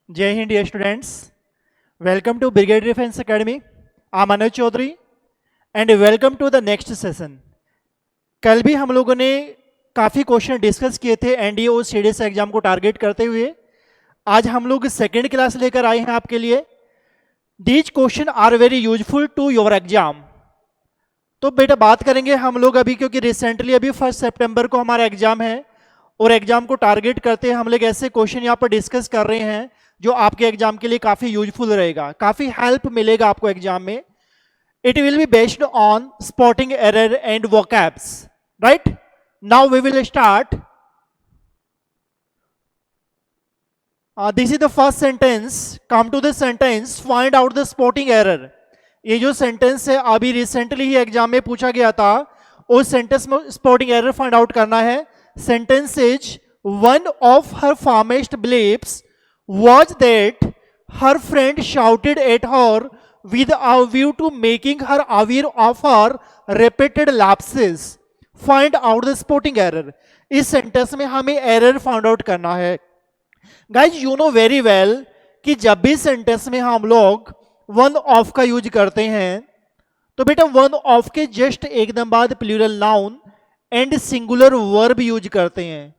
जय हिंद dear students, welcome to brigade defence academy. I am Manoj Chaudhary and welcome to the next session. कल भी हम लोगों ने काफ़ी क्वेश्चन डिस्कस किए थे एनडीए और सीडीएस एग्जाम को टारगेट करते हुए। आज हम लोग सेकेंड क्लास लेकर आए हैं आपके लिए। These question are very useful to your exam. तो बेटा बात करेंगे हम लोग अभी, क्योंकि रिसेंटली अभी 1 सितंबर को हमारा एग्जाम है और एग्जाम को टारगेट करते हैं हम लोग ऐसे क्वेश्चन यहाँ पर डिस्कस कर रहे हैं जो आपके एग्जाम के लिए काफी यूजफुल रहेगा, काफी हेल्प मिलेगा आपको एग्जाम में। It will be based on spotting error and vocabs, right? Now we will start. This is the first sentence. Come to the sentence, find out the spotting error. ये जो sentence है अभी recently ही exam में पूछा गया था, उस sentence में स्पॉटिंग एरर फाइंड आउट करना है। Sentence is one of her foremost beliefs was that her friend shouted at her with a view to making her aware of her repeated lapses. Find out the spotting error. इस sentence में हमें error find out करना है। Guys you know very well कि जब भी sentence में हम लोग वन ऑफ का यूज करते हैं तो बेटा वन ऑफ के जस्ट एकदम बाद plural noun and singular verb use करते हैं।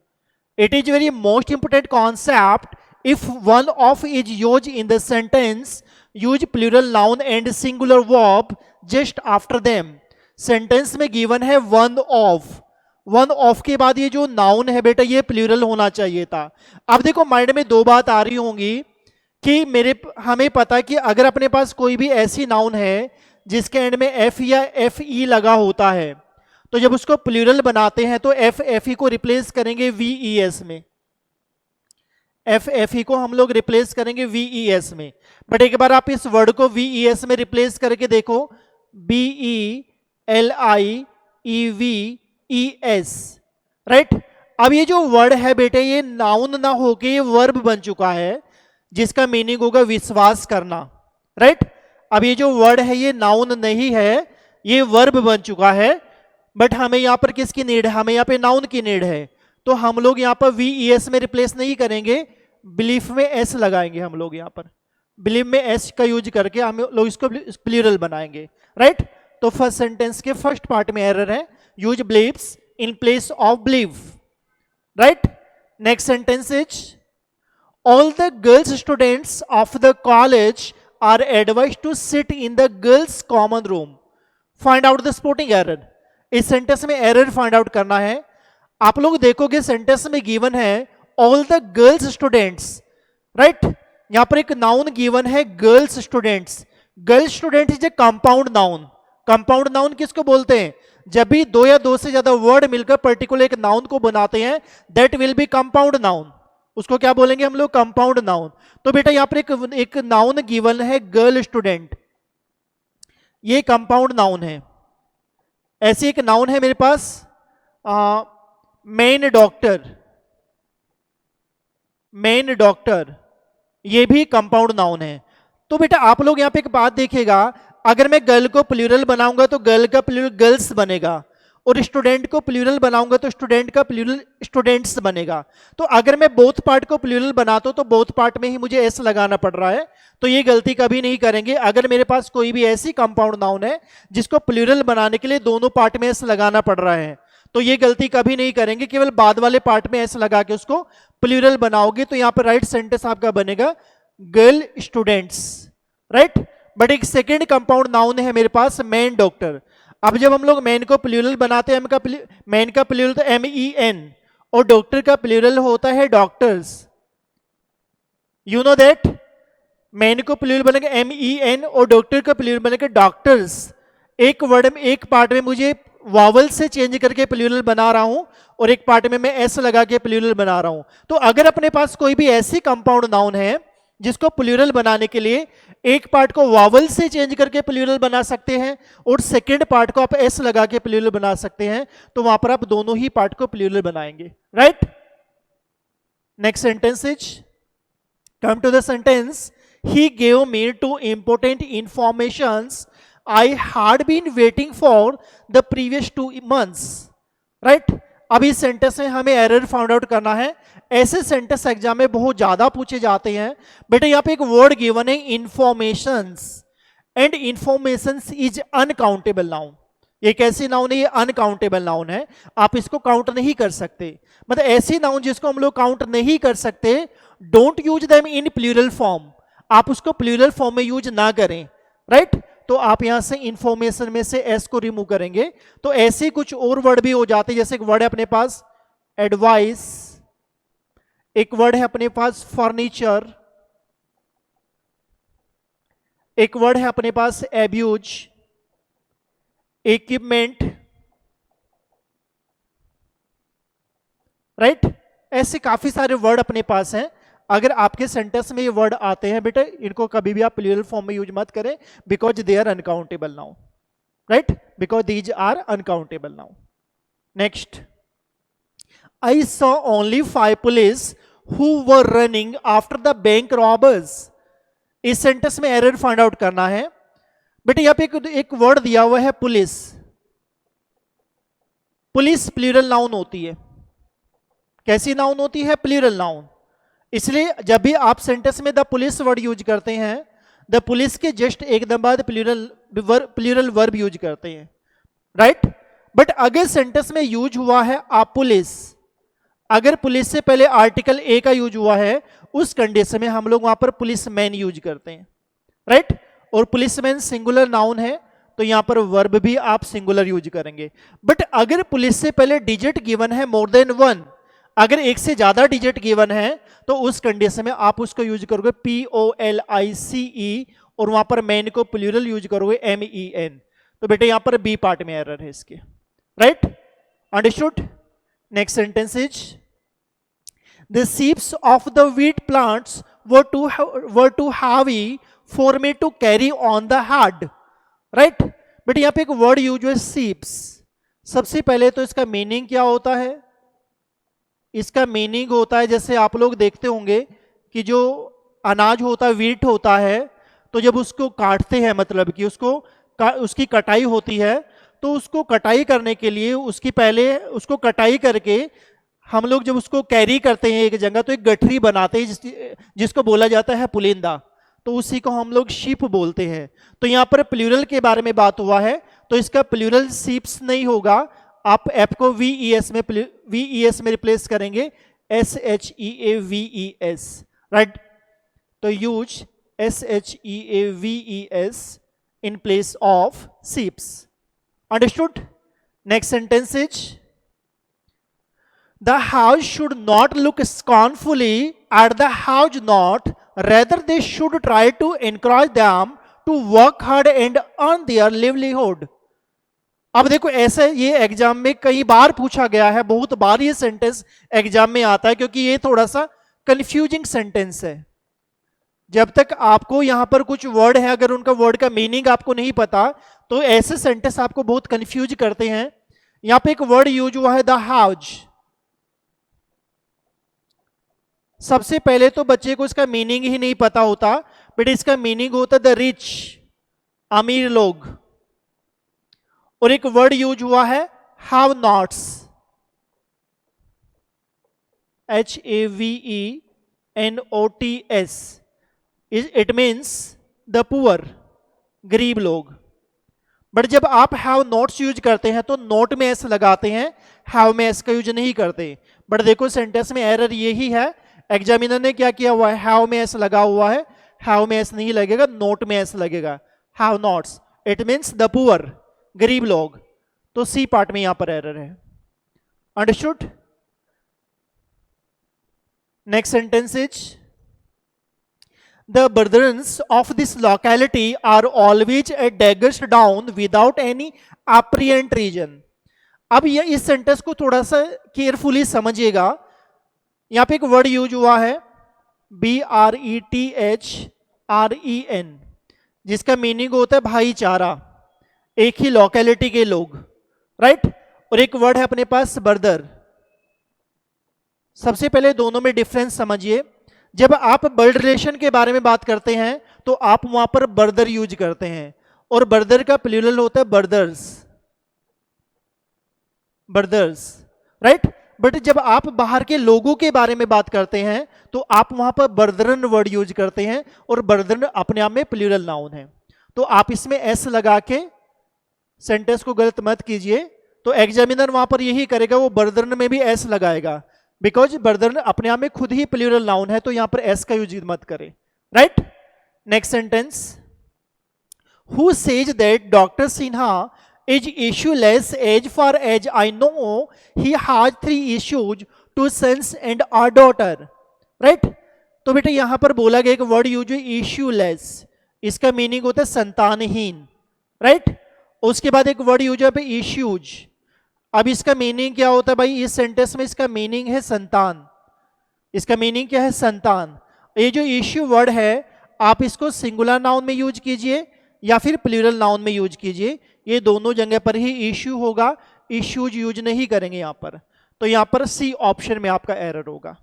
It is very most important concept. If one of is used in the sentence, use plural noun and singular verb just after them. Sentence में given है one of. One of के बाद ये जो noun है बेटा ये plural होना चाहिए था। अब देखो माइंड में दो बात आ रही होंगी कि हमें पता है कि अगर अपने पास कोई भी ऐसी noun है जिसके एंड में f या fe लगा होता है तो जब उसको plural बनाते हैं तो fe को रिप्लेस करेंगे ves में। FFE को हम लोग रिप्लेस करेंगे VES में। बट एक बार आप इस वर्ड को VES में रिप्लेस करके देखो, BELIEVES, राइट? अब ये जो वर्ड है बेटे ये नाउन ना होके ये वर्ब बन चुका है जिसका मीनिंग होगा विश्वास करना, राइट? अब ये जो वर्ड है ये नाउन नहीं है, ये वर्ब बन चुका है। बट हमें यहां पर किसकी नीड है? हमें यहां पे नाउन की नीड है। तो हम लोग यहाँ पर VES में रिप्लेस नहीं करेंगे, बिलीफ में एस लगाएंगे। हम लोग यहाँ पर बिलीव में एस का यूज करके हम लोग इसको प्लूरल बनाएंगे, राइट? तो फर्स्ट सेंटेंस के फर्स्ट पार्ट में एरर है, use believes in place of believe, right? Next sentence is all the girls students of the college are advise to sit in the girls common room. Find out the spotting error. इस sentence में error find out करना है। आप लोग देखोगे sentence में given है all the girls students, right? यहां पर एक नाउन गिवन है girls students. Girls student is a compound noun. Compound noun किसको बोलते हैं? जब भी दो या दो से ज्यादा वर्ड मिलकर पर्टिकुलर एक नाउन को बनाते हैं that will B compound noun. उसको क्या बोलेंगे हम लोग? Compound noun. तो बेटा यहां पर एक नाउन गिवन है गर्ल स्टूडेंट, ये कंपाउंड नाउन है। ऐसी एक नाउन है मेरे पास मेन डॉक्टर, मेन डॉक्टर, ये भी कंपाउंड नाउन है। तो बेटा आप लोग यहां पे एक बात देखिएगा, अगर मैं गर्ल को प्लूरल बनाऊंगा तो गर्ल का प्लूरल गर्ल्स बनेगा और स्टूडेंट को प्लूरल बनाऊंगा तो स्टूडेंट का प्लूरल स्टूडेंट्स बनेगा। तो अगर मैं बोथ पार्ट को प्लूरल बनाता हूं तो बोथ पार्ट में ही मुझे एस लगाना पड़ रहा है। तो ये गलती कभी नहीं करेंगे। अगर मेरे पास कोई भी ऐसी कंपाउंड नाउन है जिसको प्लूरल बनाने के लिए दोनों पार्ट में एस लगाना पड़ रहा है तो ये गलती कभी नहीं करेंगे, केवल बाद वाले पार्ट में एस लगा के उसको प्लूरल बनाओगे। तो यहां पर राइट सेंटेंस आपका बनेगा गर्ल स्टूडेंट्स, राइट? बट एक सेकेंड कंपाउंड नाउन है मेरे पास मैन डॉक्टर। अब जब हम लोग मैन को प्लूरल बनाते हैं, मैन का प्लूरल तो MEN और डॉक्टर का प्लूरल होता है doctors. You know that man को प्लूरल बनेगा MEN और डॉक्टर का प्लूरल बनेगा डॉक्टर्स। एक वर्ड में एक पार्ट में मुझे वावल से चेंज करके प्लूरल बना रहा हूं और एक पार्ट में मैं एस लगा के प्लूरल बना रहा हूं। तो अगर अपने पास कोई भी ऐसी कंपाउंड नाउन है जिसको प्लूरल बनाने के लिए एक पार्ट को वावल से चेंज करके प्लूरल बना सकते हैं और सेकंड पार्ट को आप एस लगा के प्लूरल बना सकते हैं, तो वहां पर आप दोनों ही पार्ट को प्लूरल बनाएंगे, right? Next sentence is come to the sentence he gave me two important informations I had been waiting for the previous 2 months, right? अब इस सेंटेंस में हमें एरर फाउंड आउट करना है। ऐसे सेंटेंस एग्जाम में बहुत ज्यादा पूछे जाते हैं। बेटा यहाँ पे एक वर्ड गिवन है informations, and informations is uncountable noun. ये कैसी नाउन है? ये अनकाउंटेबल नाउन है, आप इसको काउंट नहीं कर सकते। मतलब ऐसी नाउन जिसको हम लोग काउंट नहीं कर सकते, don't use them in plural form, आप उसको प्लूरल फॉर्म में यूज ना करें, राइट? तो आप यहां से इंफॉर्मेशन में से एस को रिमूव करेंगे। तो ऐसे कुछ और वर्ड भी हो जाते हैं, जैसे एक वर्ड है अपने पास एडवाइस, एक वर्ड है अपने पास फर्नीचर, एक वर्ड है अपने पास एब्यूज, इक्विपमेंट, राइट? ऐसे काफी सारे वर्ड अपने पास हैं। अगर आपके सेंटेंस में ये वर्ड आते हैं बेटा, इनको कभी भी आप प्लूरल फॉर्म में यूज मत करें, because they are uncountable noun, right? Because these are uncountable noun. Next, I saw only 5 police who were running after the bank robbers. इस सेंटेंस में एरर फाइंड आउट करना है। बेटा यहां पे एक वर्ड दिया हुआ है पुलिस। पुलिस प्लूरल नाउन होती है। कैसी नाउन होती है? Plural noun. इसलिए जब भी आप सेंटेंस में द पुलिस वर्ड यूज करते हैं, द पुलिस के जस्ट एकदम बाद प्लूरल वर्ब यूज करते हैं, राइट? बट अगर सेंटेंस में यूज हुआ है आप पुलिस, अगर पुलिस से पहले आर्टिकल ए का यूज हुआ है, उस कंडीशन में हम लोग वहां पर पुलिसमैन यूज करते हैं, राइट? और पुलिसमैन सिंगुलर नाउन है, तो यहां पर वर्ब भी आप सिंगुलर यूज करेंगे। बट अगर पुलिस से पहले डिजिट गिवन है मोर देन 1, अगर एक से ज्यादा डिजिट गिवन है, तो उस कंडीशन में आप उसको यूज करोगे POLICE, और वहां पर मैन को प्लूरल यूज करोगे MEN। तो बेटे यहां पर बी पार्ट में एरर है इसके, right? Understood? Next sentence is the seeps of the wheat plants were too heavy for me to carry on the hard, right? बेटे यहां पे एक वर्ड यूज है सीप्स। सबसे पहले तो इसका मीनिंग क्या होता है? इसका मीनिंग होता है, जैसे आप लोग देखते होंगे कि जो अनाज होता है, व्हीट होता है, तो जब उसको काटते हैं, मतलब कि उसकी कटाई होती है, तो उसको कटाई करने के लिए उसको कटाई करके हम लोग जब उसको कैरी करते हैं एक जगह, तो एक गठरी बनाते हैं जिसको बोला जाता है पुलिंदा, तो उसी को हम लोग शिप बोलते हैं। तो यहाँ पर प्लूरल के बारे में बात हुआ है, तो इसका प्लूरल शिप्स नहीं होगा, आप एप को VES में रिप्लेस करेंगे, SHEAVES, राइट? तो use SHEAVES in place of ships. Understood? Next sentence is the house should not look scornfully at the house not, rather they should try to encourage them to work hard and earn their livelihood। अब देखो ऐसे ये exam में कई बार पूछा गया है, बहुत बार ये सेंटेंस एग्जाम में आता है, क्योंकि ये थोड़ा सा कंफ्यूजिंग सेंटेंस है। जब तक आपको यहां पर कुछ वर्ड है, अगर उनका वर्ड का मीनिंग आपको नहीं पता, तो ऐसे सेंटेंस आपको बहुत कंफ्यूज करते हैं। यहां पे एक वर्ड यूज हुआ है द हाउस। सबसे पहले तो बच्चे को इसका मीनिंग ही नहीं पता होता, बट इसका मीनिंग होता द रिच, अमीर लोग। और एक वर्ड यूज हुआ है have nots, HAVENOTS, it means the poor, गरीब लोग। बट जब आप हैव नॉट्स यूज करते हैं तो नोट में एस लगाते हैं, हैव में एस का यूज नहीं करते। बट देखो सेंटेंस में एरर यही है, एग्जामिनर ने क्या किया हुआ है, हैव में एस लगा हुआ है, हैव में एस नहीं लगेगा, नोट में एस लगेगा। Have nots, it means the poor, गरीब लोग। तो सी पार्ट में यहां पर एरर है। Understood? Next sentence is the burdens of this locality are always at daggers down without any apparent reason. अब ये इस सेंटेंस को थोड़ा सा केयरफुली समझिएगा। यहां पे एक वर्ड यूज हुआ है BRETHREN, जिसका मीनिंग होता है भाईचारा, एक ही लोकेलिटी के लोग, राइट? और एक वर्ड है अपने पास बर्दर। सबसे पहले दोनों में डिफरेंस समझिए। जब आप ब्लड रिलेशन के बारे में बात करते हैं तो आप वहां पर बर्दर यूज करते हैं, और बर्दर का प्लूरल होता है ब्रदर्स, ब्रदर्स। राइट। बट जब आप बाहर के लोगों के बारे में बात करते हैं तो आप वहां पर बर्दरन वर्ड यूज करते हैं, और बर्दरन अपने आप में प्लूरल नाउन है। तो आप इसमें एस लगा के सेंटेंस को गलत मत कीजिए। तो एग्जामिनर वहां पर यही करेगा, वो बर्दरन में भी एस लगाएगा, बिकॉज बर्दरन अपने आप में खुद ही प्लूरल नाउन है, तो यहां पर एस का यूज मत करें। Right. Next sentence, who says that doctor Sinha is issueless as far as I know he has 3 issues, 2 sons and a daughter. Right. तो बेटा यहां पर बोला गया एक वर्ड यूज है इश्यूलेस, इसका मीनिंग होता है संतानहीन। राइट। उसके बाद एक वर्ड यूज है इश्यूज। अब इसका मीनिंग क्या होता है भाई, इस सेंटेंस में इसका मीनिंग है संतान। इसका मीनिंग क्या है, संतान। ये जो इश्यू वर्ड है आप इसको सिंगुलर नाउन में यूज कीजिए या फिर प्लूरल नाउन में यूज कीजिए, ये दोनों जगह पर ही इश्यू होगा, इश्यूज यूज नहीं करेंगे यहां पर। तो यहां पर सी ऑप्शन में आपका एरर होगा।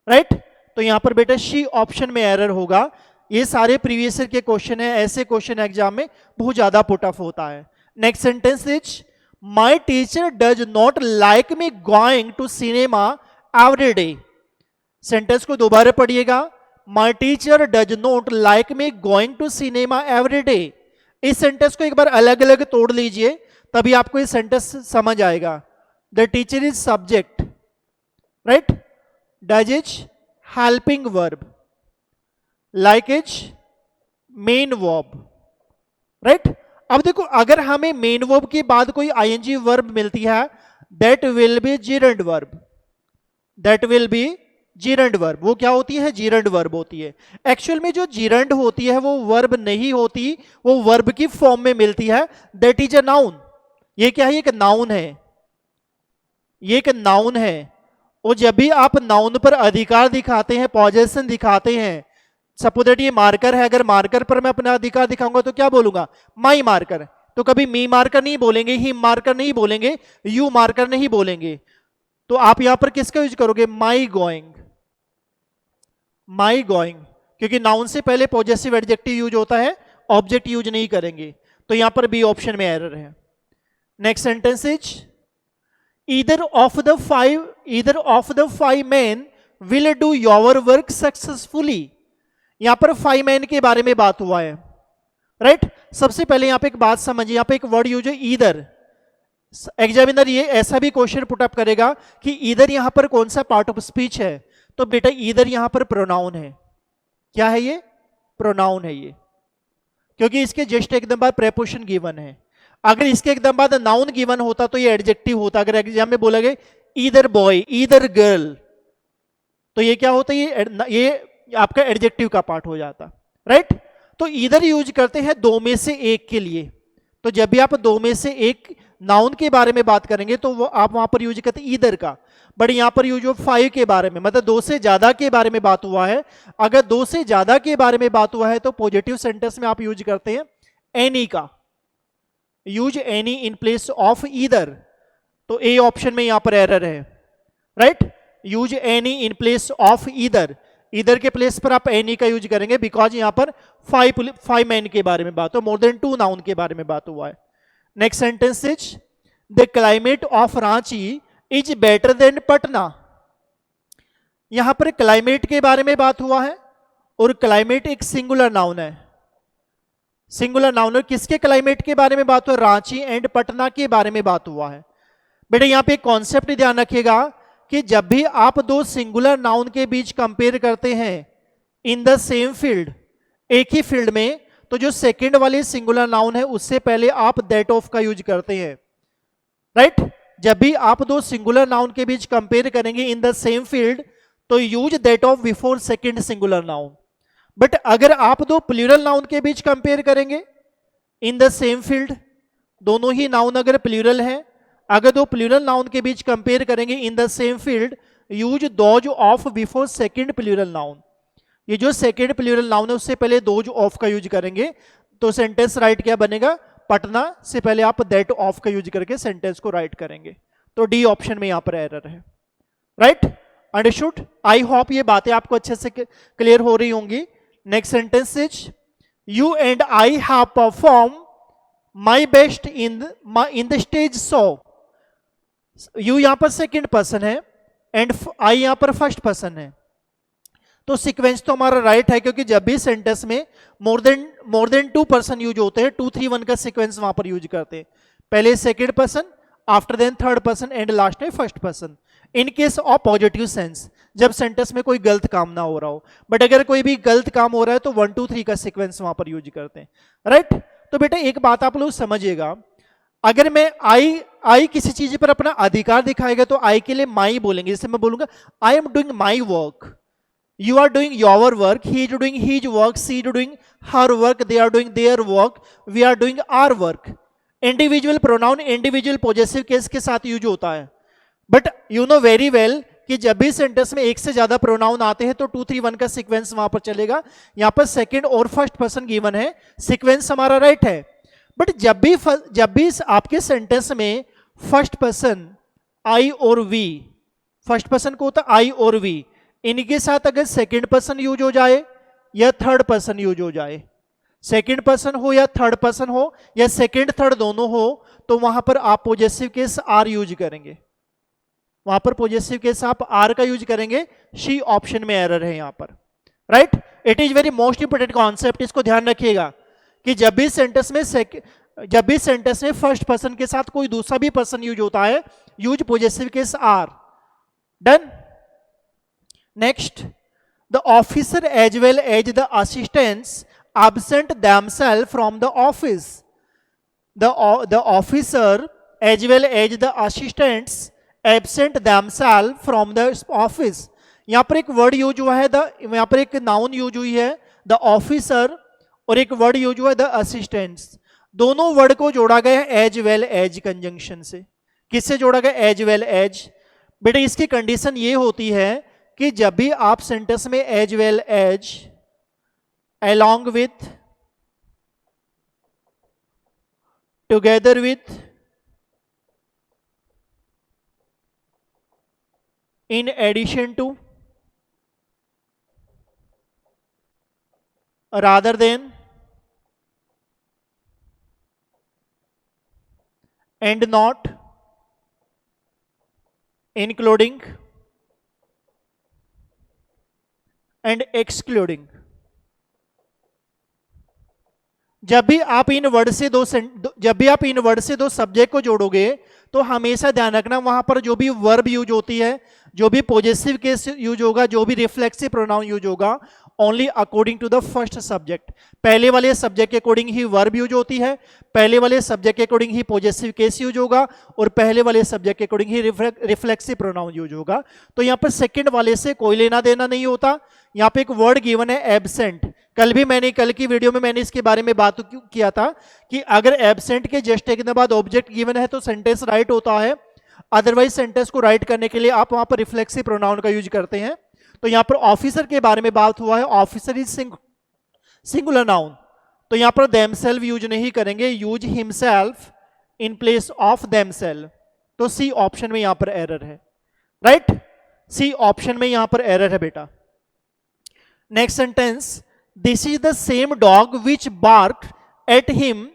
राइट। तो यहां पर बेटा सी ऑप्शन में एरर होगा। ये सारे प्रीवियस ईयर के क्वेश्चन है, ऐसे क्वेश्चन एग्जाम में बहुत ज्यादा पुट ऑफ होता है। Next sentence is, my teacher does not like me going to cinema every day. Sentence को दोबारा पढ़िएगा, my teacher does not like me going to cinema every day. इस सेंटेंस को एक बार अलग अलग तोड़ लीजिए, तभी आपको ये सेंटेंस समझ आएगा। The teacher is subject, right, does is helping verb, like is main verb. Right. अब देखो अगर हमें मेन वर्ब के बाद कोई आईएनजी वर्ब मिलती है, that will B gerund verb. That will B gerund verb. वो क्या होती है, जीरंड वर्ब होती है। एक्चुअल में जो जीरंड होती है वो वर्ब नहीं होती, वो वर्ब की फॉर्म में मिलती है। That is a noun. ये क्या है, एक नाउन है, ये एक नाउन है। और जब भी आप नाउन पर अधिकार दिखाते हैं, पॉजेशन दिखाते हैं, सपोज दैट ये मार्कर है, अगर मार्कर पर मैं अपना अधिकार दिखाऊंगा तो क्या बोलूंगा, माई मार्कर। तो कभी मी मार्कर नहीं बोलेंगे, ही मार्कर नहीं बोलेंगे, यू मार्कर नहीं बोलेंगे। तो आप यहां पर किसका यूज करोगे, माई गोइंग। माई गोइंग, क्योंकि नाउन से पहले पॉजेसिव एडजेक्टिव यूज होता है, ऑब्जेक्ट यूज नहीं करेंगे। तो यहां पर बी ऑप्शन में एरर है। Next sentence is, either of the five man will do your work successfully. यहां पर 5 मैन के बारे में बात हुआ है। राइट। सबसे पहले यहां पे एक बात समझिए, यहां पे एक वर्ड यूज है ईदर। एग्जामिनर ये ऐसा भी क्वेश्चन पुट अप करेगा कि ईदर यहां पर कौन सा पार्ट ऑफ स्पीच है, तो बेटा ईदर यहां पर प्रोनाउन है। क्या है ये, प्रोनाउन है ये, क्योंकि इसके जस्ट एकदम बाद प्रेपोजिशन गिवन है। अगर इसके एकदम बाद नाउन गिवन होता तो ये एडजेक्टिव होता। अगर एग्जाम में बोला गया ईदर बॉय, ईदर गर्ल, तो ये क्या होता, ये आपका एडजेक्टिव का पार्ट हो जाता। राइट। तो ईदर यूज करते हैं दो में से एक के लिए। तो जब भी आप दो में से एक नाउन के बारे में बात करेंगे तो वो आप वहां पर यूज करते हैं ईदर का। बट यहां पर यूज हो 5 के बारे में, मतलब 2 से ज्यादा के बारे में बात हुआ है। अगर 2 से ज्यादा के बारे में बात हुआ है तो पॉजिटिव सेंटेंस में आप यूज करते हैं एनी का, use any in place of either. तो ए ऑप्शन में यहां पर एरर है। Right. Use any in place of either, either के प्लेस पर आप एनी का यूज करेंगे, बिकॉज यहां पर 5 मैन के बारे में बात हो, मोर देन 2 नाउन के बारे में बात हुआ है। Next sentence is, the climate of Ranchi is better than Patna. यहां पर क्लाइमेट के बारे में बात हुआ है, और क्लाइमेट एक सिंगुलर नाउन है। सिंगुलर नाउन है, किसके क्लाइमेट के बारे में बात हुआ, रांची एंड पटना के बारे में बात हुआ है। बेटे यहां पे एक कॉन्सेप्ट ध्यान रखिएगा कि जब भी आप 2 सिंगुलर नाउन के बीच कंपेयर करते हैं इन द सेम फील्ड, एक ही फील्ड में, तो जो सेकंड वाली सिंगुलर नाउन है उससे पहले आप दैट ऑफ का यूज करते हैं। राइट। जब भी आप 2 सिंगुलर नाउन के बीच कंपेयर करेंगे इन द सेम फील्ड, तो use that of before second singular noun. But अगर आप 2 प्लूरल नाउन के बीच कंपेयर करेंगे इन द सेम फील्ड, दोनों ही नाउन अगर प्लूरल है, अगर 2 प्लूरल नाउन के बीच कंपेयर करेंगे in the same field, use those of before second plural noun. ये जो सेकंड प्लूरल नाउन है उससे पहले दोज ऑफ का यूज करेंगे, तो सेंटेंस राइट क्या बनेगा, पटना से पहले आप दैट ऑफ का यूज करके सेंटेंस को राइट करेंगे। तो डी ऑप्शन में यहां पर एरर है। राइट। अंडरस्टूड। आई होप ये बातें आपको अच्छे से क्लियर हो रही होंगी। Next sentence is, you and I have perform my best in the stage show. You यहां पर सेकंड पर्सन है एंड आई यहां पर फर्स्ट पर्सन है, तो सीक्वेंस तो हमारा राइट है, क्योंकि जब भी सेंटेंस में मोर देन 2 पर्सन यूज होते हैं 2 3 1 का सीक्वेंस वहां पर यूज करते हैं, पहले second person, after then third person and last में first person, in case of positive sense, जब सेंटेंस में कोई गलत काम ना हो रहा हो। बट अगर कोई भी गलत काम हो रहा है तो 1 2 3 का सीक्वेंस वहां पर यूज करते हैं, राइट। तो बेटा एक बात आप लोग समझिएगा, अगर मैं आई किसी चीज पर अपना अधिकार दिखाएगा तो आई के लिए माई बोलेंगे, जैसे मैं बोलूंगा I am doing my work, you are doing your work, he is doing his work, she is doing her work, they are doing their work, we are doing our work। Individual pronoun individual possessive case के साथ use होता है, but you know very well कि जब भी sentence में एक से ज्यादा प्रोनाउन आते हैं तो 2 3 1 का सीक्वेंस वहां पर चलेगा। यहां पर सेकंड और फर्स्ट पर्सन गिवन है, सीक्वेंस हमारा राइट है। बट जब भी आपके सेंटेंस में फर्स्ट पर्सन आई और वी, फर्स्ट पर्सन को होता है आई और वी, इनके साथ अगर सेकंड पर्सन यूज हो जाए या थर्ड पर्सन यूज हो जाए, सेकंड पर्सन हो या थर्ड पर्सन हो या सेकंड थर्ड दोनों हो, तो वहां पर आप पॉजेसिव केस आर यूज करेंगे, वहां पर पॉजेसिव केस आप आर का यूज करेंगे। सी ऑप्शन में एरर है यहां पर, right. It is very most important concept, इसको ध्यान रखिएगा कि जब भी सेंटेंस में फर्स्ट पर्सन के साथ कोई दूसरा भी पर्सन यूज होता है, use possessive case are. Done. Next, the officer as well as the assistants absent themselves from the office. The officer as well as the assistants absent themselves from the office. यहाँ पर एक word use हुआ है यहाँ पर एक noun use हुई है द ऑफिसर, और एक वर्ड यूज हुआ है द असिस्टेंट्स। दोनों वर्ड को जोड़ा गया है एज वेल एज कंजंक्शन से। किससे जोड़ा गया? As well as. बेटा इसकी कंडीशन ये होती है कि जब भी आप सेंटेंस में as well as, along with, together with, in addition to, rather than, and not, including and excluding, जब भी आप इन वर्ड से दो सब्जेक्ट को जोड़ोगे तो हमेशा ध्यान रखना वहां पर जो भी वर्ब यूज होती है, जो भी पॉजेसिव केस यूज होगा, जो भी रिफ्लेक्सिव प्रोनाउन यूज होगा, only according to the first subject. पहले वाले सब्जेक्ट के अकॉर्डिंग ही वर्ब यूज होती है, पहले वाले सब्जेक्ट के अकॉर्डिंग ही पॉजेसिव केस यूज होगा, और पहले वाले सब्जेक्ट के अकॉर्डिंग ही रिफ्लेक्सिव प्रोनाउन यूज होगा। तो यहाँ पर सेकंड वाले से कोई लेना देना नहीं होता। यहाँ पे एक वर्ड गिवन है एब्सेंट। कल की वीडियो में मैंने इसके बारे में बात किया था कि अगर एब्सेंट के जस्ट एक बाद ऑब्जेक्ट गिवन है तो सेंटेंस राइट होता है, अदरवाइज सेंटेंस को राइट करने के लिए आप वहां पर रिफ्लेक्सिव प्रोनाउन का यूज करते हैं। तो यहां पर ऑफिसर के बारे में बात हुआ है, ऑफिसर इज सिंगुलर नाउन, तो यहां पर देमसेल्फ यूज नहीं करेंगे, use himself in place of themself. तो सी ऑप्शन में यहां पर एरर है, राइट। सी ऑप्शन में यहां पर एरर है बेटा। Next sentence, this is the same dog which barked at him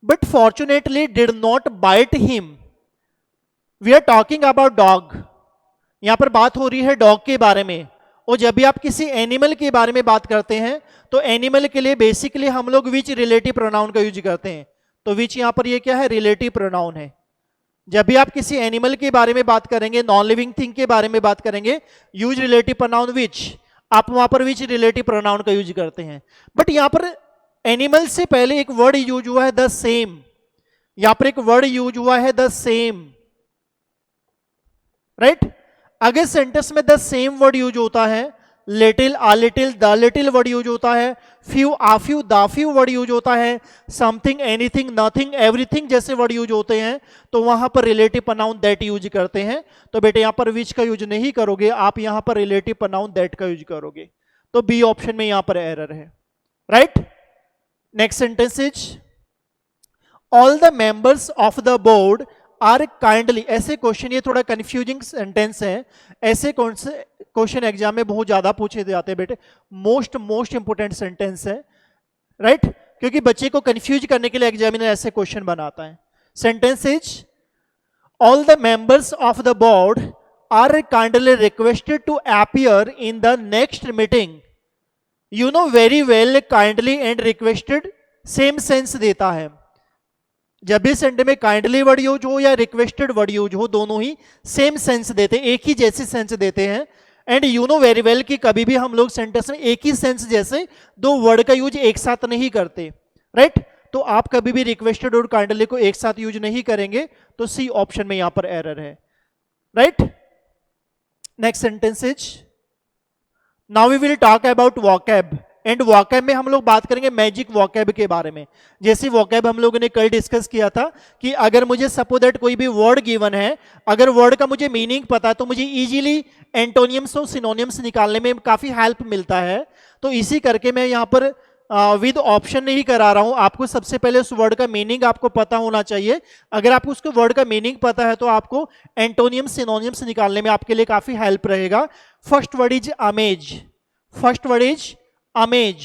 but fortunately did not bite him. We are talking about dog, यहां पर बात हो रही है डॉग के बारे में। और जब भी आप किसी एनिमल के बारे में बात करते हैं तो एनिमल के लिए बेसिकली हम लोग विच रिलेटिव प्रोनाउन का यूज करते हैं। तो विच यहां पर ये क्या है? रिलेटिव प्रोनाउन है। जब भी आप किसी एनिमल के बारे में बात करेंगे, नॉन लिविंग थिंग के बारे में बात करेंगे, यूज रिलेटिव प्रोनाउन विच, आप वहां पर विच रिलेटिव प्रोनाउन का यूज करते हैं। बट यहां पर एनिमल से पहले एक वर्ड यूज हुआ है द सेम, यहां पर एक वर्ड यूज हुआ है द सेम, राइट। अगर सेंटेंस में द सेम वर्ड यूज होता है, little, uh little, the little word use होता है, few, uh few, the few word use होता है, समथिंग, एनीथिंग, नथिंग, एवरीथिंग जैसे वर्ड यूज होते हैं, तो वहां पर रिलेटिव प्रोनाउन दैट यूज करते हैं। तो बेटे यहां पर विच का यूज नहीं करोगे, आप यहां पर रिलेटिव प्रोनाउन दैट का यूज करोगे। तो बी ऑप्शन में यहां पर एरर है, right. Next sentence is, all the members of the board are kindly. ऐसे क्वेश्चन, ये थोड़ा कंफ्यूजिंग सेंटेंस है, ऐसे क्वेश्चन एग्जाम में बहुत ज्यादा पूछे जाते हैं बेटे, मोस्ट इंपोर्टेंट सेंटेंस है, राइट। क्योंकि बच्चे को कंफ्यूज करने के लिए एग्जामिनर ऐसे क्वेश्चन बनाता है। Sentence is, all the members of the board are kindly requested to appear in the next meeting. You know very well, kindly and requested same sense देता है। जब भी सेंटेंस में काइंडली वर्ड यूज हो या requested word use हो, दोनों ही same sense देते हैं, एक ही जैसी सेंस देते हैं। And you know very well कि कभी भी हम लोग सेंटेंस में एक ही सेंस जैसे दो वर्ड का यूज एक साथ नहीं करते, राइट? तो आप कभी भी रिक्वेस्टेड और काइंडली को एक साथ यूज नहीं करेंगे, तो सी ऑप्शन में यहां पर एरर है, right? Next sentence is, now we will talk about vocab. And vocab में हम लोग बात करेंगे मैजिक वोकैब के बारे में। जैसे वोकैब हम लोगों ने कल डिस्कस किया था कि अगर मुझे सपोज दैट कोई भी वर्ड गिवन है, अगर वर्ड का मुझे मीनिंग पता है तो मुझे इजीली एंटोनियम्स और सिनोनियम्स निकालने में काफी हेल्प मिलता है। तो इसी करके मैं यहाँ पर विद ऑप्शन नहीं करा रहा हूं। आपको सबसे पहले उस वर्ड का मीनिंग आपको पता होना चाहिए। अगर आपको उसके वर्ड का मीनिंग पता है तो आपको एंटोनियम्स सिनोनियम्स निकालने में आपके लिए काफी हेल्प रहेगा। First word is amaze. First word is amaze.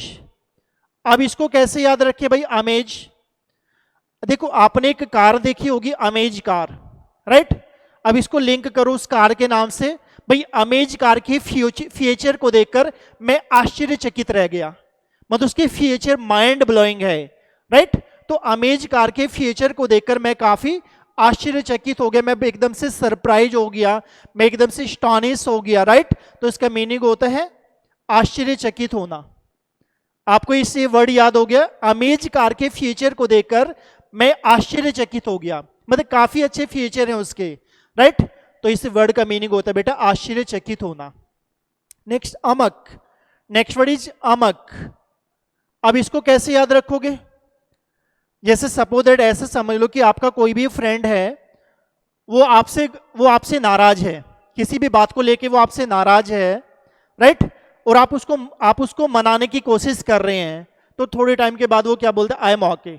अब इसको कैसे याद रखिए भाई, अमेज। देखो आपने एक कार देखी होगी, अमेज कार, राइट? अब इसको लिंक करो उस कार के नाम से। भाई अमेज कार की फीचर को देखकर मैं आश्चर्यचकित रह गया, मतलब उसके फीचर माइंड ब्लोइंग है, राइट? तो अमेज कार के फीचर को देखकर मैं काफी आश्चर्यचकित हो गया, मैं एकदम से सरप्राइज हो गया, मैं एकदम से स्टॉनिश हो गया, राइट? तो इसका मीनिंग होता है आश्चर्यचकित होना। आपको इससे वर्ड याद हो गया, अमेज कार के फीचर को देखकर मैं आश्चर्यचकित हो गया, मतलब काफी अच्छे फीचर हैं उसके, राइट? तो इस वर्ड का मीनिंग होता है बेटा आश्चर्यचकित होना। Next amok. Next word is amok. अब इसको कैसे याद रखोगे? जैसे सपोज दैट ऐसे समझ लो कि आपका कोई भी फ्रेंड है, वो आपसे नाराज है, किसी भी बात को लेके वो आपसे नाराज है, राइट? और आप उसको मनाने की कोशिश कर रहे हैं, तो थोड़े टाइम के बाद वो क्या बोलता है? I am okay.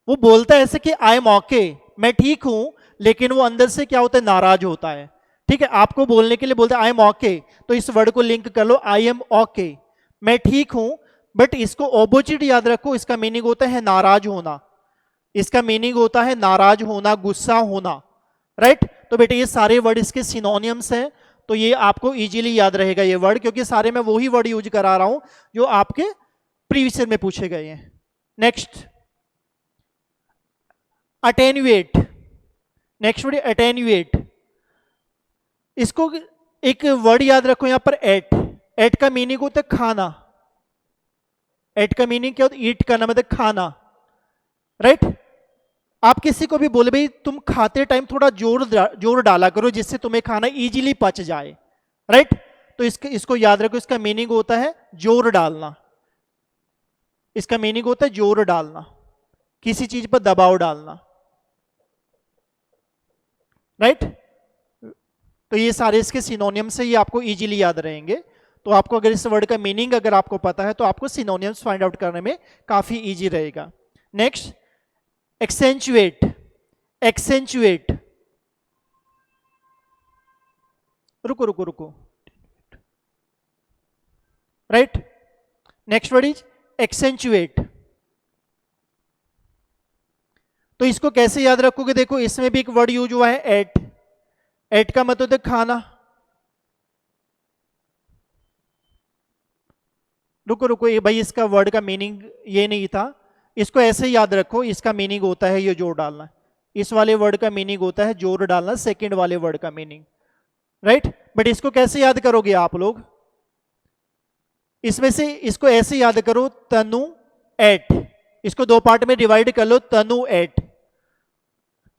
वो बोलता है ऐसे कि आई एम ओके, मैं ठीक हूं, लेकिन वो अंदर से क्या होता है? नाराज होता है, ठीक है? आपको बोलने के लिए बोलता है आई एम ओके, तो इस वर्ड को लिंक कर लो, आई एम ओके, मैं ठीक हूं। बट इसको ऑपोजिट याद रखो, इसका मीनिंग होता है नाराज होना। इसका मीनिंग होता है नाराज होना, गुस्सा होना, राइट? तो बेटे ये सारे वर्ड इसके सिनोनियम्स हैं, तो ये आपको इजीली याद रहेगा ये वर्ड, क्योंकि सारे मैं वही वर्ड यूज करा रहा हूं जो आपके प्रीवियस ईयर में पूछे गए हैं। Next attenuate. Next word attenuate. इसको एक वर्ड याद रखो यहां पर, एट। एट का मीनिंग होता है खाना। एट का मीनिंग क्या होता है? ईट करना, मतलब खाना, राइट? आप किसी को भी बोले भाई तुम खाते टाइम थोड़ा जोर डाला करो जिससे तुम्हें खाना इजीली पच जाए, राइट? तो इसको याद रखो, इसका मीनिंग होता है जोर डालना। इसका मीनिंग होता है जोर डालना, किसी चीज पर दबाव डालना, राइट? तो ये सारे इसके सिनोनियम से ये आपको इजीली याद रहेंगे। तो आपको अगर इस वर्ड का मीनिंग अगर आपको पता है तो आपको सिनोनियम्स फाइंड आउट करने में काफी इजी रहेगा। Next accentuate. एक्सेंचुएट। रुको रुको रुको, right? Next word is accentuate. तो इसको कैसे याद रखोगे? देखो इसमें भी एक वर्ड यूज हुआ है, एट। एट का मतलब है खाना। रुको रुको, ये भाई इसका वर्ड का मीनिंग ये नहीं था, इसको ऐसे याद रखो। इसका मीनिंग होता है ये जोर डालना। इस वाले वर्ड का मीनिंग होता है जोर डालना, सेकंड वाले वर्ड का मीनिंग, राइट? बट इसको कैसे याद करोगे आप लोग? इसमें से इसको ऐसे याद करो, तनु एट। इसको दो पार्ट में डिवाइड कर लो, तनु एट,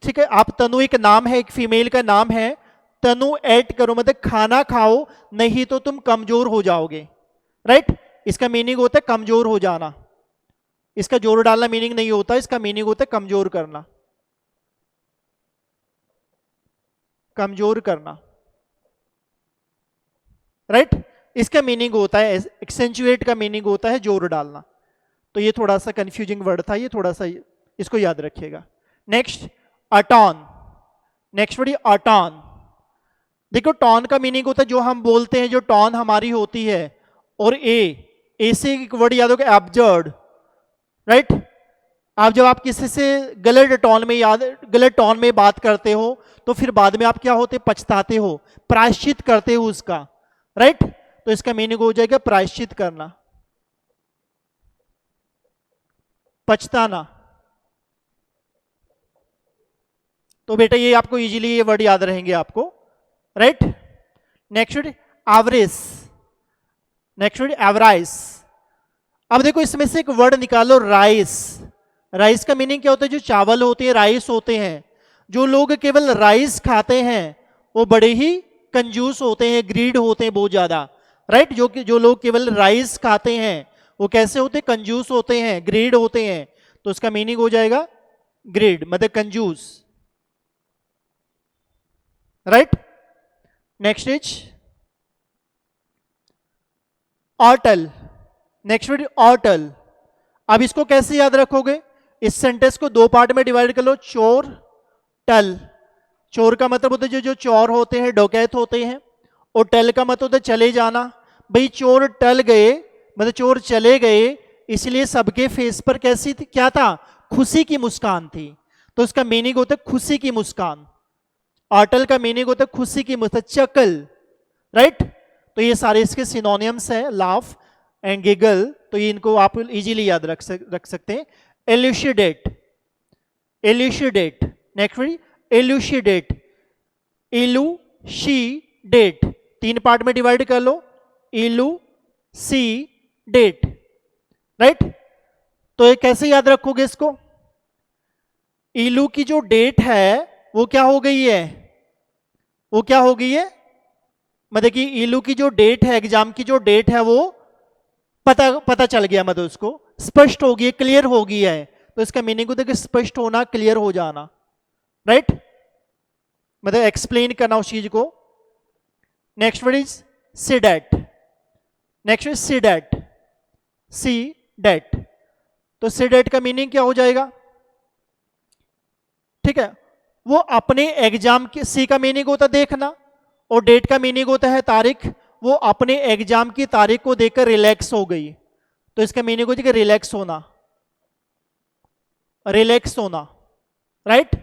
ठीक है? आप तनु एक नाम है, एक फीमेल का नाम है, तनु एट करो मतलब खाना खाओ, नहीं तो तुम कमजोर हो जाओगे, राइट? इसका मीनिंग होता है कमजोर हो जाना। इसका जोर डालना मीनिंग नहीं होता, इसका मीनिंग होता है कमजोर करना, कमजोर करना, राइट? इसका मीनिंग होता है, एक्सेंचुएट का मीनिंग होता है जोर डालना। तो ये थोड़ा सा कंफ्यूजिंग वर्ड था, ये थोड़ा सा इसको याद रखिएगा। Next atone. Next word atone. देखो टॉन का मीनिंग होता है जो हम बोलते हैं, जो टॉन हमारी होती है। और ए से एक वर्ड याद होगा, एब्जर्ड, राइट? जब आप किसी से गलत टोन में बात करते हो तो फिर बाद में आप क्या होते, पछताते हो, प्रायश्चित करते हो उसका, राइट। तो इसका मीनिंग हो जाएगा प्रायश्चित करना, पछताना। तो बेटा ये आपको इजीली ये वर्ड याद रहेंगे आपको, right. Next word average, next word avarice. अब देखो इसमें से एक वर्ड निकालो राइस। राइस का मीनिंग क्या होता है, जो चावल होते हैं राइस होते हैं। जो लोग केवल राइस खाते हैं वो बड़े ही कंजूस होते हैं, ग्रीड होते हैं बहुत ज्यादा, राइट। जो लोग केवल राइस खाते हैं वो कैसे होते हैं, कंजूस होते हैं, ग्रीड होते हैं। तो उसका मीनिंग हो जाएगा ग्रीड, मतलब कंजूस, right. Next is atoll, next word atoll. अब इसको कैसे याद रखोगे, इस सेंटेंस को दो पार्ट में डिवाइड कर लो, चोर टल। चोर का मतलब होता है जो चोर होते हैं, डकैत होते हैं, और टल का मतलब होता है चले जाना। भाई चोर टल गए मतलब चोर चले गए, इसलिए सबके फेस पर कैसी थी, क्या था, खुशी की मुस्कान थी। तो उसका मीनिंग होता है खुशी की मुस्कान। ऑटल का मीनिंग होता है खुशी की मुस्कान, चकल, राइट। तो ये सारे इसके सिनोनियम्स है, लाफ एंड गिगल। तो ये इनको आप इजीली याद रख सकते हैं। Elucidate, elucidate, next word elucidate, elucidate, तीन पार्ट में डिवाइड कर लो, एल्यूसिडेट, राइट। तो ये कैसे याद रखोगे इसको, इलू की जो डेट है वो क्या हो गई है, वो क्या हो गई है, मतलब कि इलू की जो डेट है, एग्जाम की जो डेट है वो पता चल गया, मतलब उसको स्पष्ट हो गई, क्लियर हो गई है। तो इसका मीनिंग होता है कि स्पष्ट होना, क्लियर हो जाना, राइट, मतलब एक्सप्लेन करना उस चीज को। Next word is sedate, next is sedate, sedate. तो सीडेट का मीनिंग क्या हो जाएगा, ठीक है, वो अपने एग्जाम के, सी का मीनिंग होता है देखना, और डेट का मीनिंग होता है तारीख। वो अपने एग्जाम की तारीख को देखकर रिलैक्स हो गई। तो इसका मीनिंग हो जाएगा रिलैक्स होना, रिलैक्स होना, right.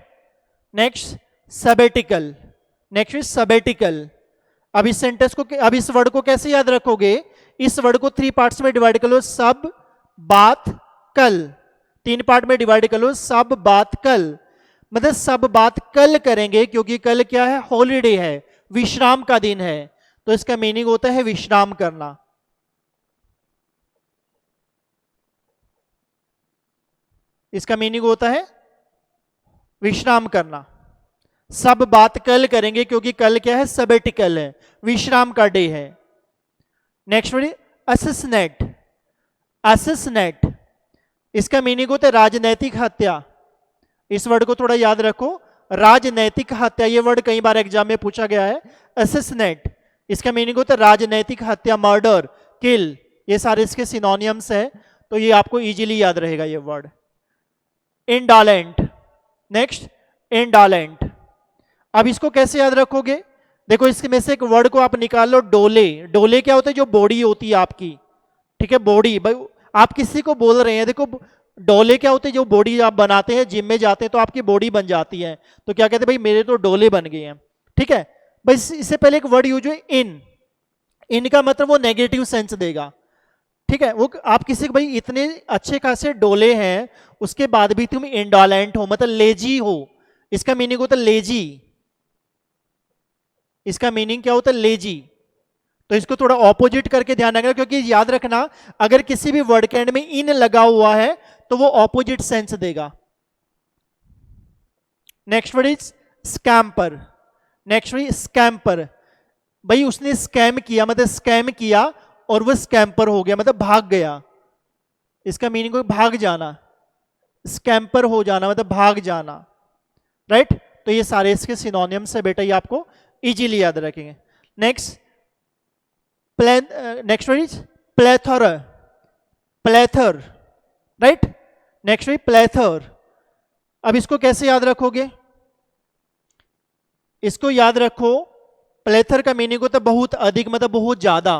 Next sabbatical, next is sabbatical. अब इस सेंटेंस को, अब इस वर्ड को कैसे याद रखोगे, इस वर्ड को थ्री पार्ट्स में डिवाइड कर लो, सब बात कल, तीन पार्ट में डिवाइड कर लो, सब बात कल, मतलब सब बात कल करेंगे, क्योंकि कल क्या है, हॉलीडे है, विश्राम का दिन है। तो इसका मीनिंग होता है विश्राम करना, इसका मीनिंग होता है विश्राम करना। सब बात कल करेंगे क्योंकि कल क्या है, सबेटिकल है, विश्राम का डे है। नेक्स्ट वर्ड असैसिनेट, असैसिनेट, इसका मीनिंग होता है राजनैतिक हत्या। इस वर्ड को थोड़ा याद रखो, राजनैतिक हत्या, ये वर्ड कई बार एग्जाम में पूछा गया है। असैसिनेट, इसका मीनिंग होता है राजनैतिक हत्या, मर्डर, किल, ये सारे इसके सिनोनियम्स है। तो ये आपको इजीली याद रहेगा ये वर्ड। Indolent, next indolent. अब इसको कैसे याद रखोगे, देखो इसमें से एक वर्ड को आप निकाल लो, डोले। डोले क्या होता है, जो बॉडी होती है आपकी, ठीक है, बॉडी। भाई आप किसी को बोल रहे हैं, देखो डोले क्या होते हैं, जो बॉडी आप बनाते हैं, जिम में जाते हैं तो आपकी बॉडी बन जाती है, तो क्या कहते हैं, भाई मेरे तो डोले बन गए हैं, ठीक है। भाई इससे पहले एक वर्ड यूज है इन, इन का मतलब वो नेगेटिव सेंस देगा, ठीक है। वो आप किसी को, भाई इतने अच्छे खासे डोले हैं उसके बाद भी तुम इंडोलेंट हो, मतलब लेजी हो, इसका मीनिंग होता है लेजी, इसका मीनिंग क्या होता है, लेजी। तो इसको थोड़ा ऑपोजिट करके ध्यान रखना, क्योंकि याद रखना अगर किसी भी वर्ड के एंड में इन लगा हुआ है तो वो ऑपोजिट सेंस देगा। Next word is scamper, next word scamper. भाई उसने स्कैम किया, मतलब स्कैम किया और वो स्कैम्पर हो गया, मतलब भाग गया, इसका मीनिंग हो भाग जाना, स्कैम्पर हो जाना मतलब भाग जाना, राइट। तो ये सारे इसके सिनोनियम्स है बेटा, ये आपको इजीली याद रखेंगे। Next next word is plethora, plethora, right, next word plethora. अब इसको कैसे याद रखोगे, इसको याद रखो, प्लेथर का मीनिंग होता है बहुत अधिक, मतलब बहुत ज्यादा,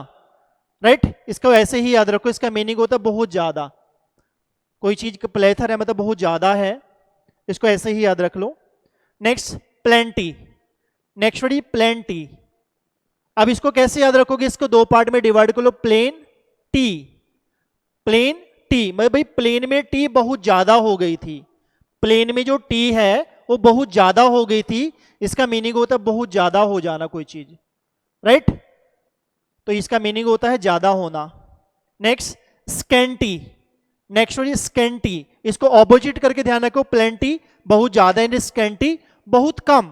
राइट। इसको ऐसे ही याद रखो, इसका मीनिंग होता है बहुत ज्यादा, कोई चीज का प्लेथर है मतलब बहुत ज्यादा है, इसको ऐसे ही याद रख लो। Next plenty, next word plenty. अब इसको कैसे याद रखोगे, इसको दो पार्ट में डिवाइड कर लो, प्लेन टी, प्लेन टी मतलब भाई प्लेन में टी बहुत ज्यादा हो गई थी, प्लेन में जो टी है वो बहुत ज्यादा हो गई थी, इसका मीनिंग होता है बहुत ज्यादा हो जाना कोई चीज, राइट? तो इसका मीनिंग होता है ज्यादा होना। Next scanty, next word scanty, इसको ऑपोजिट करके ध्यान रखो, प्लेंटी बहुत ज्यादा है, स्कैंटी बहुत कम,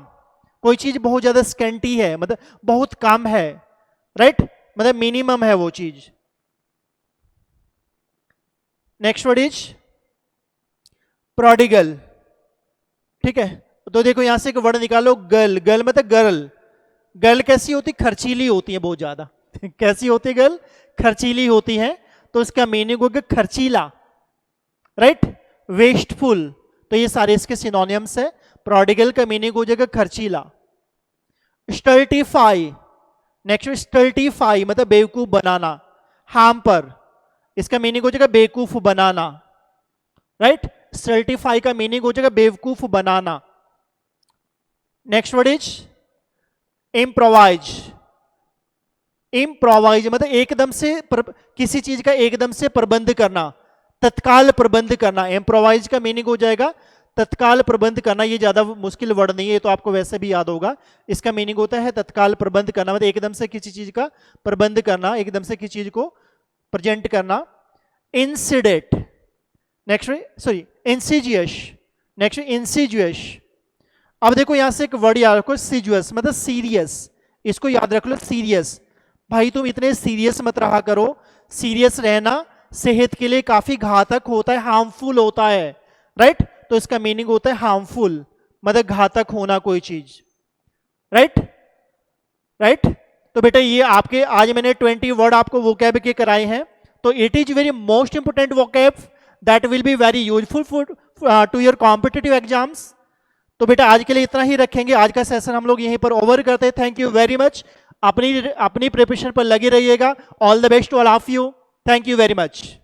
कोई चीज बहुत ज्यादा स्कैंटी है मतलब बहुत कम है, राइट? मतलब मिनिमम है वो चीज। नेक्स्ट वर्ड इज प्रोडिगल, ठीक है? तो देखो यहां से एक वर्ड निकालो, गर्ल, गर्ल मतलब गर्ल, गर्ल कैसी होती, खर्चीली होती है बहुत ज्यादा कैसी होती है गर्ल, खर्चीली होती है, तो इसका मीनिंग होगा खर्चीला, राइट? वेस्टफुल, तो ये सारे इसके सिनोनिम्स है। प्रोडिगल का मीनिंग हो जाएगा खर्चीला। स्टल्टीफाई, नेक्स्ट स्टल्टीफाई मतलब बेवकूफ बनाना, हैम्पर, इसका मीनिंग हो जाएगा बेवकूफ बनाना, राइट? स्टल्टीफाई का मीनिंग हो जाएगा बेवकूफ बनाना। Next word is improvise, improvise मतलब एकदम से किसी चीज का एकदम से प्रबंध करना, तत्काल प्रबंध करना, इम्प्रोवाइज का मीनिंग हो जाएगा तत्काल प्रबंध करना। ये ज्यादा मुश्किल वर्ड नहीं है, तो आपको वैसे भी याद होगा। इसका मीनिंग होता है तत्काल प्रबंध करना, मतलब एकदम से किसी चीज का प्रबंध करना, एकदम से किसी चीज को प्रेजेंट करना। Incident, next sorry insidious, next insidious. अब देखो यहां से एक वर्ड याद रखो, सीजुअस मतलब सीरियस, इसको याद रख लो सीरियस। भाई तुम इतने सीरियस मत रहा करो, सीरियस रहना सेहत के लिए काफी घातक होता है, हार्मफुल होता है, राइट? तो इसका मीनिंग होता है हार्मफुल मतलब घातक होना कोई चीज, राइट? राइट? तो बेटा ये आपके आज मैंने 20 वर्ड आपको वोकैब के कराए हैं, तो it is very most important vocab that will be very useful for to your competitive exams. तो बेटा आज के लिए इतना ही रखेंगे, आज का सेशन हम लोग यहीं पर ओवर करते हैं। थैंक यू वेरी मच, अपनी प्रिपरेशन पर लगे रहिएगा। All the best to all of you, thank you very much.